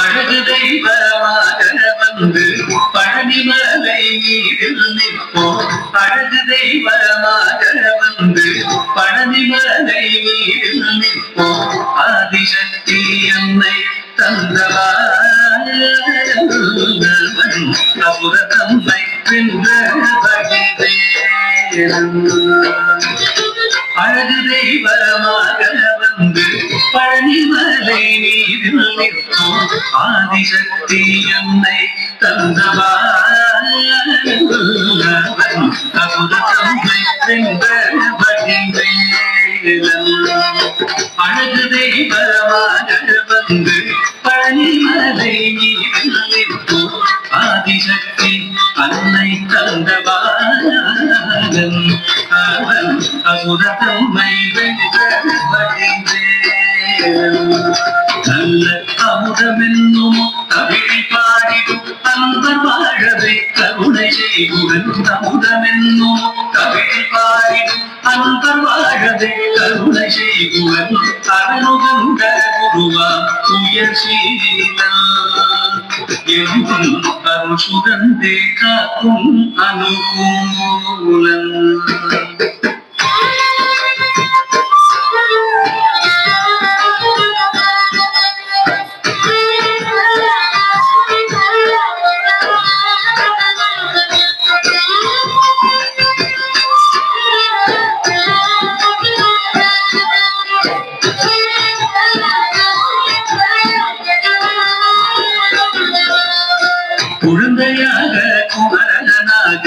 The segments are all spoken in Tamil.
அழகு தெய்வமாக வந்து பழனிமலை மீதில் நிற்போம். அழகு தெய்வமாக வந்து பழனிமலை மீதில் நிற்போம். ஆதிசக்தி என்னை தந்தவன் அசுர தம்மை வென்ற அழகு தெய்வமாக வந்து பழனிமலை மீதில் நிற்போம். ஆதிசக்தி என்னை தந்தவன் அசுர தம்மை வென்ற அழகு தெய்வமாக வந்து பழனிமலை மீதில் நிற்போம். ஆதிசக்தி அன்னை தந்தவன் அவன் அசுர தம்மை வென்ற நல்ல அமுதமென்னும் தமிழ் பாடிடும் அன்பர் வாழவே கருணை செய்குவன். அமுதமென்னும் தமிழ் பாடிடும் அன்பர் வாழவே கருணை செய்குவன். அவனுகந்த குருவாம் உயர்சீலன் எங்கும் அருள் சுரந்தே காக்கும் அனுகூலன். குழந்தையாக குமரனாக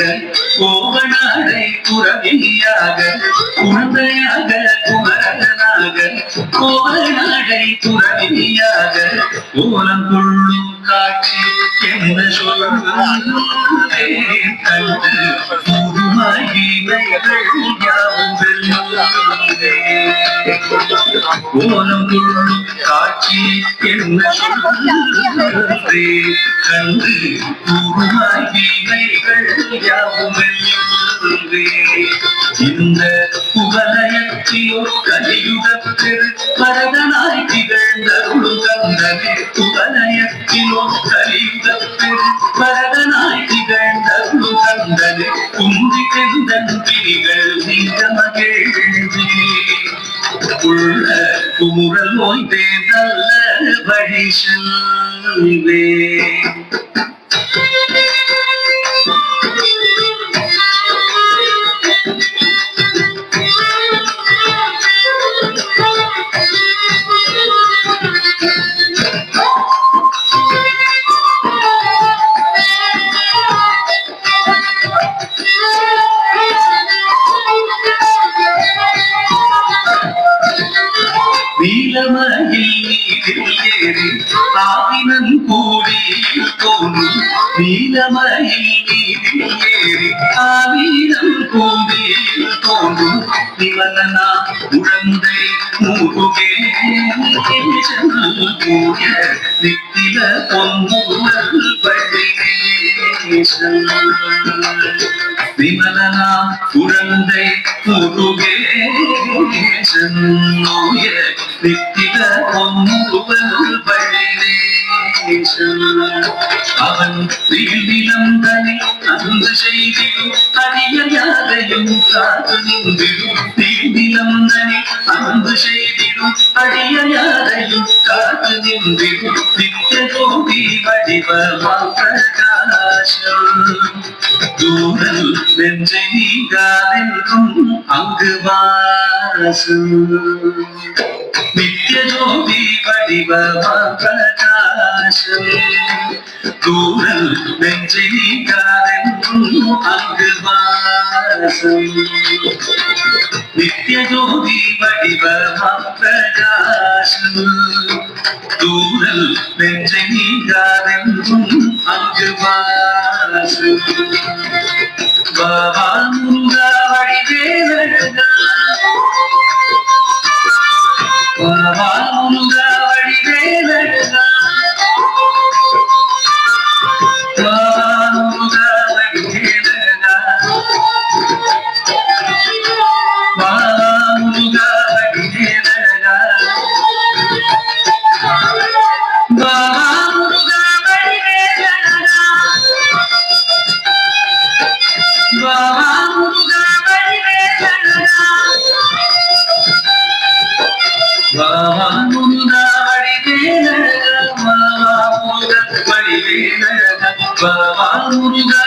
கோவனாடை புறவியாக. குழந்தையாக குமரனாக கோவனாடை புறவியாக. கோலம் கொள்ளும் காட்சி என்ன சொல்லுவே கண்டு முதுமாகி யாவும் கோலம் கொள்ளும் காட்சி என்ன சொல்லுவே கண்டு முதுமாகி யாவும் இந்த புகழயத்தியோ கலியுகத்தில் வரதனாய் திகழ்ந்தருளும் கந்தனே. புகழயத்திலோ கலியுகத்தில் வரதனாய் திகழ்ந்தருளும் கந்தனே. குந்தி கந்தன் பிரிகள் நீங்க மகிழ்ச்சி உள்ள குமுறல் ஓய்ந்தே நல்ல வழி செல்வே. நீலமயில் நீரில் ஏறி ஆவினன் கூடியில் தோன்றும். நீலமயில் நீரில் ஏறி ஆவினன் கூடியில் தோன்றும். நிவலனா உழந்தை மூகுகே நித்தில பொன்முதல் பள்ளினேசன். விமலனா உழந்தை முருகேசன் நித்தில பொன்முதல் பள்ளினேசன். அவன் வீழ்நிலந்தனை அந்த செய்திடும் அடிய யாரையும் காத்து நின்றிடும். வீழ்நிலந்தனை அந்த செய்திடும் அடிய யாரையும் காத்து நின்றிடும். நித்திய ஜோதி வடிவமாக பிரகாசம் தூரல் நெஞ்சை நீங்காதென்றும் அங்கு வாசம். நித்திய ஜோதி வடிவமாக பிரகாசம் தூரல் நெஞ்சை நீங்காதென்றும் அங்கு வாசம். நித்திய ஜோதி வடிவமாக பிரகாசம் தூரல் நெஞ்சை நீங்காதென்றும் அங்கு வாசம். பாபா முருகா வடிவேலழகா. பாபா முருகா வடிவேலழகா. பாபா முருகா வடிவேலழகா. வாவா முருகா வடிவேலழகா வாவா முருகா வடிவேலழகா வாவா முருகா